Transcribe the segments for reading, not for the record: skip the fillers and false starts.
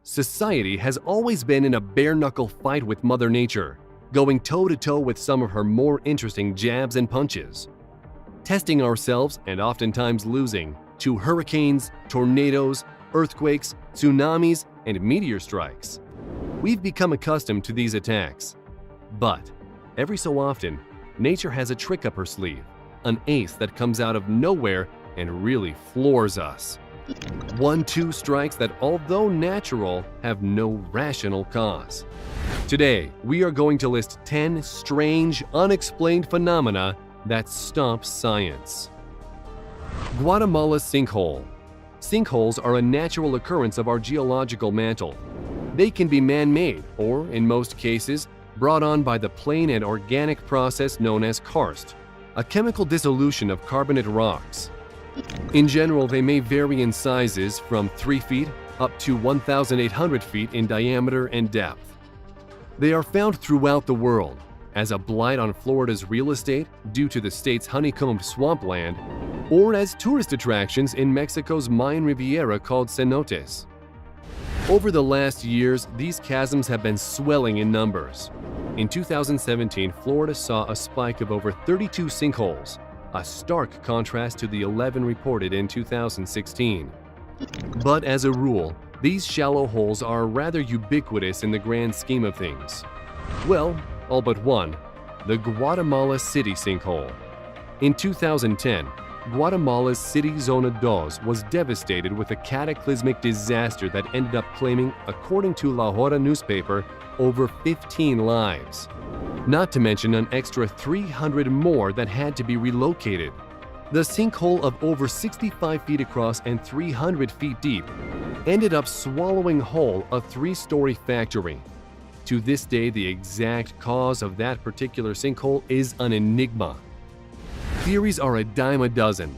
Society has always been in a bare-knuckle fight with Mother Nature, going toe-to-toe with some of her more interesting jabs and punches. Testing ourselves and oftentimes losing to hurricanes, tornadoes, earthquakes, tsunamis, and meteor strikes. We've become accustomed to these attacks. But every so often, nature has a trick up her sleeve, an ace that comes out of nowhere and really floors us. 1-2 strikes that, although natural, have no rational cause. Today, we are going to list 10 strange, unexplained phenomena that stump science. Guatemala sinkhole. Sinkholes are a natural occurrence of our geological mantle. They can be man-made, or, in most cases, brought on by the plain and organic process known as karst, a chemical dissolution of carbonate rocks. In general, they may vary in sizes from 3 feet up to 1,800 feet in diameter and depth. They are found throughout the world, as a blight on Florida's real estate due to the state's honeycombed swampland, or as tourist attractions in Mexico's Mayan Riviera called cenotes. Over the last years, these chasms have been swelling in numbers. In 2017, Florida saw a spike of over 32 sinkholes, a stark contrast to the 11 reported in 2016. But as a rule, these shallow holes are rather ubiquitous in the grand scheme of things. Well, all but one, the Guatemala City sinkhole. In 2010, Guatemala's city Zona 2 was devastated with a cataclysmic disaster that ended up claiming, according to La Hora newspaper, over 15 lives. Not to mention an extra 300 more that had to be relocated. The sinkhole of over 65 feet across and 300 feet deep ended up swallowing whole a 3-story factory. To this day, the exact cause of that particular sinkhole is an enigma. Theories are a dime a dozen,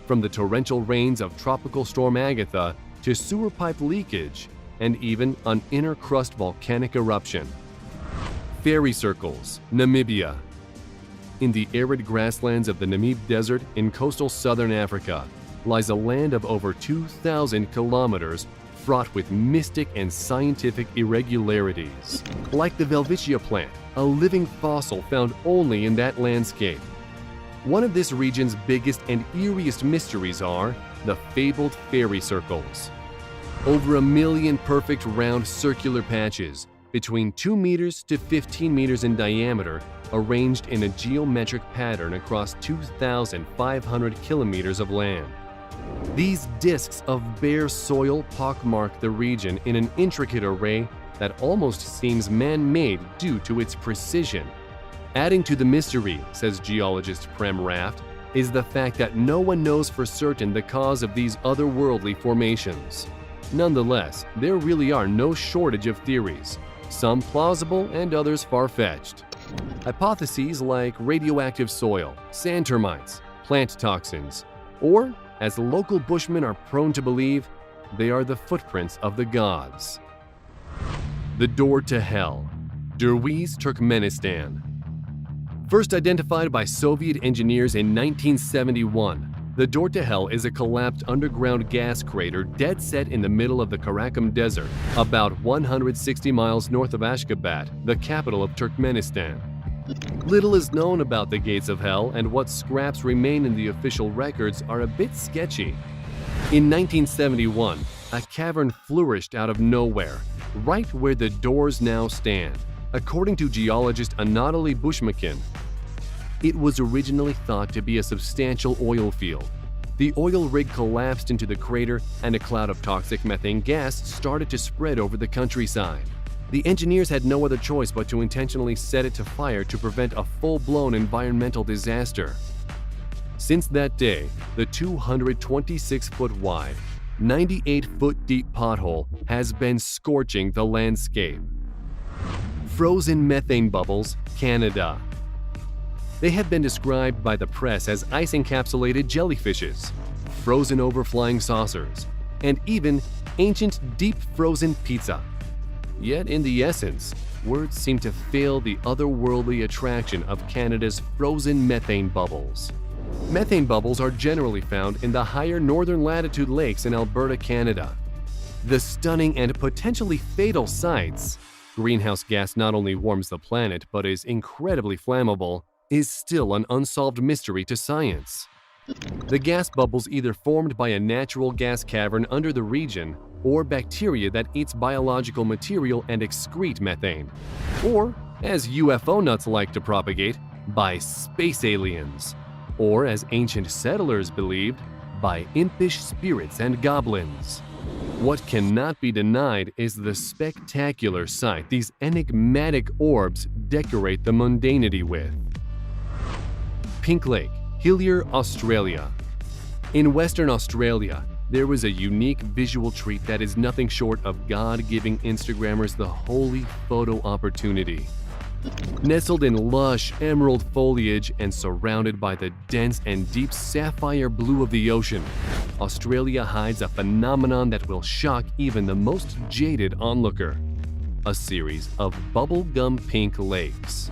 from the torrential rains of Tropical Storm Agatha to sewer pipe leakage and even an inner crust volcanic eruption. Fairy circles, Namibia. In the arid grasslands of the Namib Desert in coastal southern Africa lies a land of over 2,000 kilometers fraught with mystic and scientific irregularities. Like the Welwitschia plant, a living fossil found only in that landscape. One of this region's biggest and eeriest mysteries are the fabled fairy circles. Over 1 million perfect round circular patches, between 2 meters to 15 meters in diameter, arranged in a geometric pattern across 2,500 kilometers of land. These disks of bare soil pockmark the region in an intricate array that almost seems man-made due to its precision. Adding to the mystery, says geologist Prem Raft, is the fact that no one knows for certain the cause of these otherworldly formations. Nonetheless, there really are no shortage of theories, some plausible and others far-fetched. Hypotheses like radioactive soil, sand termites, plant toxins, or, as local bushmen are prone to believe, they are the footprints of the gods. The door to hell, Derwiz, Turkmenistan. First identified by Soviet engineers in 1971, the door to hell is a collapsed underground gas crater dead set in the middle of the Karakum Desert, about 160 miles north of Ashgabat, the capital of Turkmenistan. Little is known about the gates of hell, and what scraps remain in the official records are a bit sketchy. In 1971, a cavern flourished out of nowhere, right where the doors now stand, according to geologist Anatoly Bushmakin. It was originally thought to be a substantial oil field. The oil rig collapsed into the crater, and a cloud of toxic methane gas started to spread over the countryside. The engineers had no other choice but to intentionally set it to fire to prevent a full-blown environmental disaster. Since that day, the 226-foot wide, 98-foot deep pothole has been scorching the landscape. Frozen methane bubbles, Canada. They have been described by the press as ice-encapsulated jellyfishes, frozen over flying saucers, and even ancient deep-frozen pizza. Yet in the essence, words seem to fail the otherworldly attraction of Canada's frozen methane bubbles. Methane bubbles are generally found in the higher northern latitude lakes in Alberta, Canada. The stunning and potentially fatal sights, greenhouse gas not only warms the planet but is incredibly flammable, is still an unsolved mystery to science. The gas bubbles either formed by a natural gas cavern under the region or bacteria that eats biological material and excrete methane, or, as UFO nuts like to propagate, by space aliens, or as ancient settlers believed, by impish spirits and goblins. What cannot be denied is the spectacular sight these enigmatic orbs decorate the mundanity with. Pink Lake, Hillier, Australia. In Western Australia, there was a unique visual treat that is nothing short of God giving Instagrammers the holy photo opportunity. Nestled in lush emerald foliage and surrounded by the dense and deep sapphire blue of the ocean, Australia hides a phenomenon that will shock even the most jaded onlooker: a series of bubblegum pink lakes.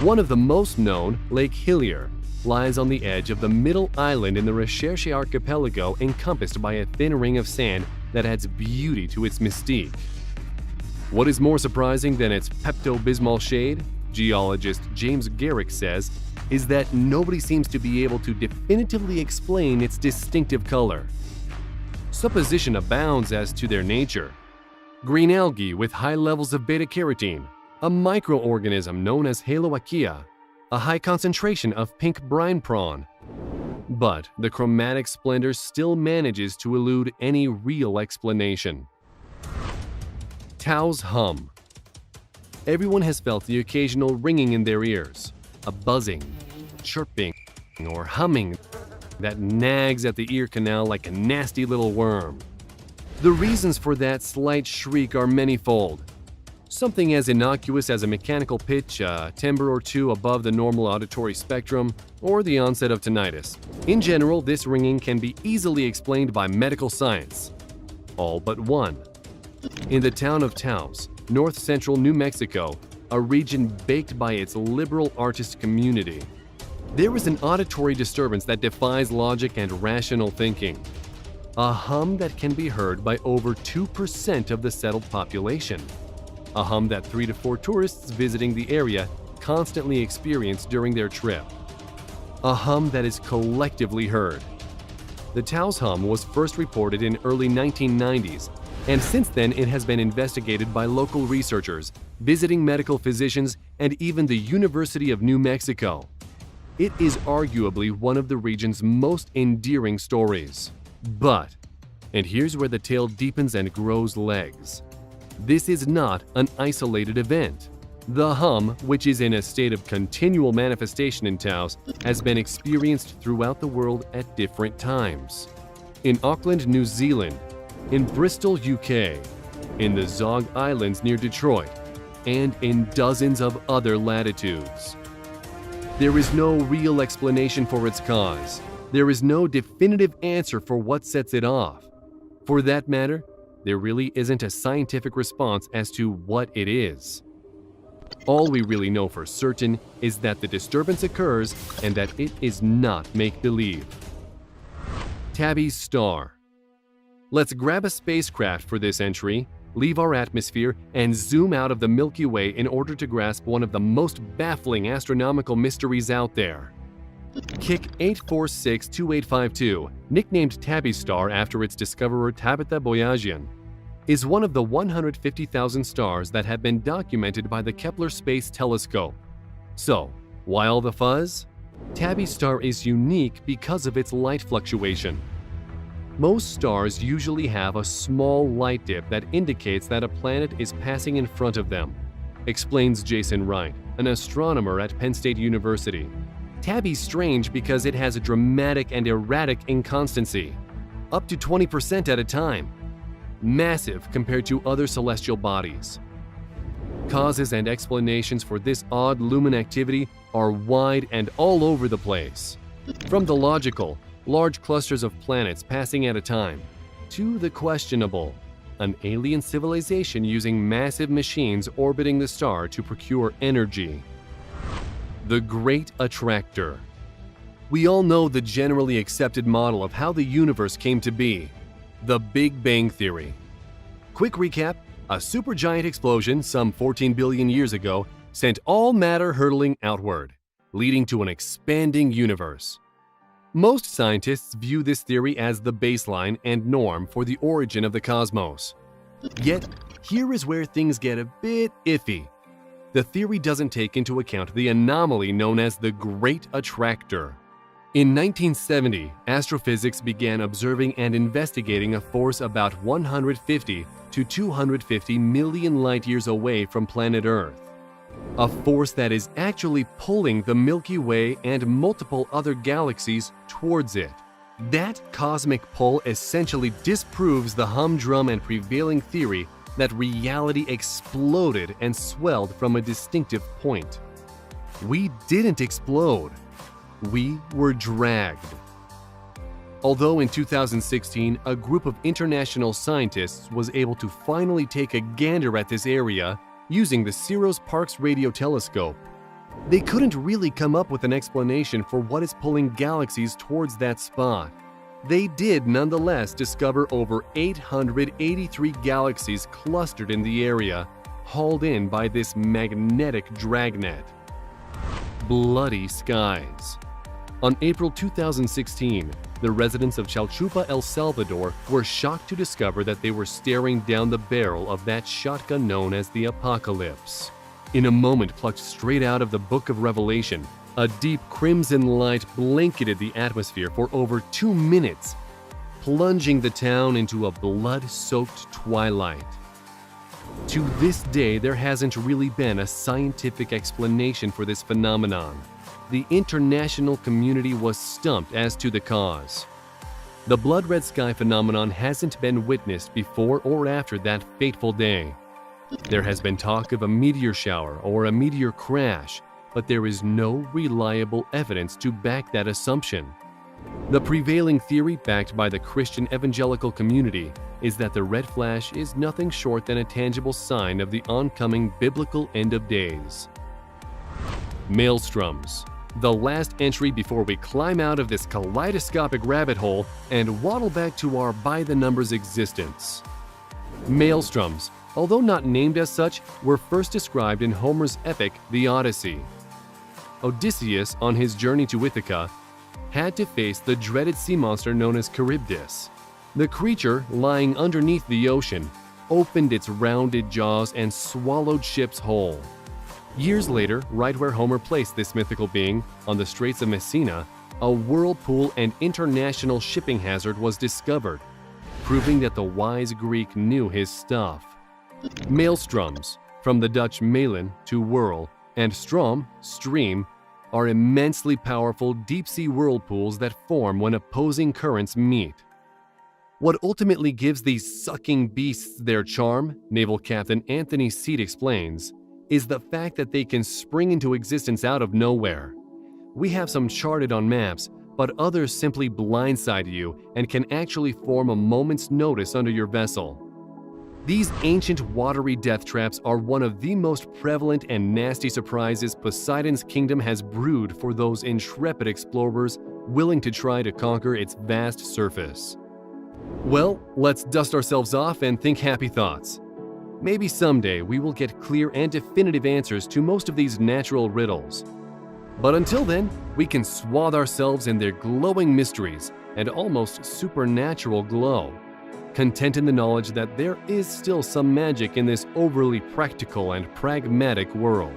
One of the most known, Lake Hillier, lies on the edge of the middle island in the Recherche archipelago, encompassed by a thin ring of sand that adds beauty to its mystique. What is more surprising than its Pepto-Bismol shade, geologist James Garrick says, is that nobody seems to be able to definitively explain its distinctive color. Supposition abounds as to their nature. Green algae with high levels of beta-carotene, a microorganism known as Haloachia, a high concentration of pink brine prawn. But the chromatic splendor still manages to elude any real explanation. Tao's hum. Everyone has felt the occasional ringing in their ears, a buzzing, chirping, or humming that nags at the ear canal like a nasty little worm. The reasons for that slight shriek are manifold. Something as innocuous as a mechanical pitch, a timbre or two above the normal auditory spectrum, or the onset of tinnitus. In general, this ringing can be easily explained by medical science. All but one. In the town of Taos, north-central New Mexico, a region baked by its liberal artist community, there is an auditory disturbance that defies logic and rational thinking. A hum that can be heard by over 2% of the settled population. A hum that 3 to 4 tourists visiting the area constantly experience during their trip. A hum that is collectively heard. The Taos hum was first reported in early 1990s, and since then it has been investigated by local researchers, visiting medical physicians, and even the University of New Mexico. It is arguably one of the region's most endearing stories. But, and here's where the tale deepens and grows legs, this is not an isolated event. The hum, which is in a state of continual manifestation in Taos, has been experienced throughout the world at different times. In Auckland, New Zealand, in Bristol, UK, in the Zog Islands near Detroit, and in dozens of other latitudes. There is no real explanation for its cause. There is no definitive answer for what sets it off. For that matter, there really isn't a scientific response as to what it is. All we really know for certain is that the disturbance occurs and that it is not make-believe. Tabby's star. Let's grab a spacecraft for this entry, leave our atmosphere, and zoom out of the Milky Way in order to grasp one of the most baffling astronomical mysteries out there. KIC 8462852, nicknamed Tabby's star after its discoverer Tabitha Boyajian, is one of the 150,000 stars that have been documented by the Kepler Space Telescope. So, why all the fuzz? Tabby's star is unique because of its light fluctuation. Most stars usually have a small light dip that indicates that a planet is passing in front of them, explains Jason Wright, an astronomer at Penn State University. Tabby's strange because it has a dramatic and erratic inconstancy, up to 20% at a time. Massive compared to other celestial bodies. Causes and explanations for this odd lumen activity are wide and all over the place. From the logical, large clusters of planets passing at a time, to the questionable, an alien civilization using massive machines orbiting the star to procure energy. The Great Attractor. We all know the generally accepted model of how the universe came to be, the Big Bang Theory. Quick recap: a supergiant explosion some 14 billion years ago sent all matter hurtling outward, leading to an expanding universe. Most scientists view this theory as the baseline and norm for the origin of the cosmos. Yet, here is where things get a bit iffy. The theory doesn't take into account the anomaly known as the Great Attractor. In 1970, astrophysics began observing and investigating a force about 150 to 250 million light-years away from planet Earth. A force that is actually pulling the Milky Way and multiple other galaxies towards it. That cosmic pull essentially disproves the humdrum and prevailing theory that reality exploded and swelled from a distinctive point. We didn't explode. We were dragged. Although in 2016, a group of international scientists was able to finally take a gander at this area using the Cirrus-Parkes radio telescope, they couldn't really come up with an explanation for what is pulling galaxies towards that spot. They did nonetheless discover over 883 galaxies clustered in the area, hauled in by this magnetic dragnet. Bloody skies. On April 2016, the residents of Chalchupa, El Salvador were shocked to discover that they were staring down the barrel of that shotgun known as the Apocalypse. In a moment plucked straight out of the Book of Revelation, a deep crimson light blanketed the atmosphere for over 2 minutes, plunging the town into a blood-soaked twilight. To this day, there hasn't really been a scientific explanation for this phenomenon. The international community was stumped as to the cause. The blood-red sky phenomenon hasn't been witnessed before or after that fateful day. There has been talk of a meteor shower or a meteor crash, but there is no reliable evidence to back that assumption. The prevailing theory, backed by the Christian evangelical community, is that the red flash is nothing short than a tangible sign of the oncoming biblical end of days. Maelstroms. The last entry before we climb out of this kaleidoscopic rabbit hole and waddle back to our by-the-numbers existence. Maelstroms, although not named as such, were first described in Homer's epic, The Odyssey. Odysseus, on his journey to Ithaca, had to face the dreaded sea monster known as Charybdis. The creature, lying underneath the ocean, opened its rounded jaws and swallowed ships whole. Years later, right where Homer placed this mythical being, on the Straits of Messina, a whirlpool and international shipping hazard was discovered, proving that the wise Greek knew his stuff. Maelstroms, from the Dutch malen to whirl, and strom, stream, are immensely powerful deep-sea whirlpools that form when opposing currents meet. What ultimately gives these sucking beasts their charm, Naval Captain Anthony Seat explains, is the fact that they can spring into existence out of nowhere. We have some charted on maps, but others simply blindside you and can actually form a moment's notice under your vessel. These ancient watery death traps are one of the most prevalent and nasty surprises Poseidon's kingdom has brewed for those intrepid explorers willing to try to conquer its vast surface. Well, let's dust ourselves off and think happy thoughts. Maybe someday we will get clear and definitive answers to most of these natural riddles. But until then, we can swathe ourselves in their glowing mysteries and almost supernatural glow, content in the knowledge that there is still some magic in this overly practical and pragmatic world.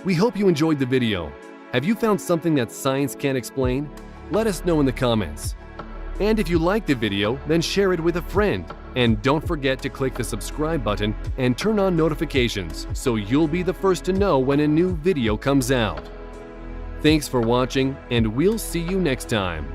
We hope you enjoyed the video. Have you found something that science can't explain? Let us know in the comments. And if you liked the video, then share it with a friend. And don't forget to click the subscribe button and turn on notifications so you'll be the first to know when a new video comes out. Thanks for watching, and we'll see you next time.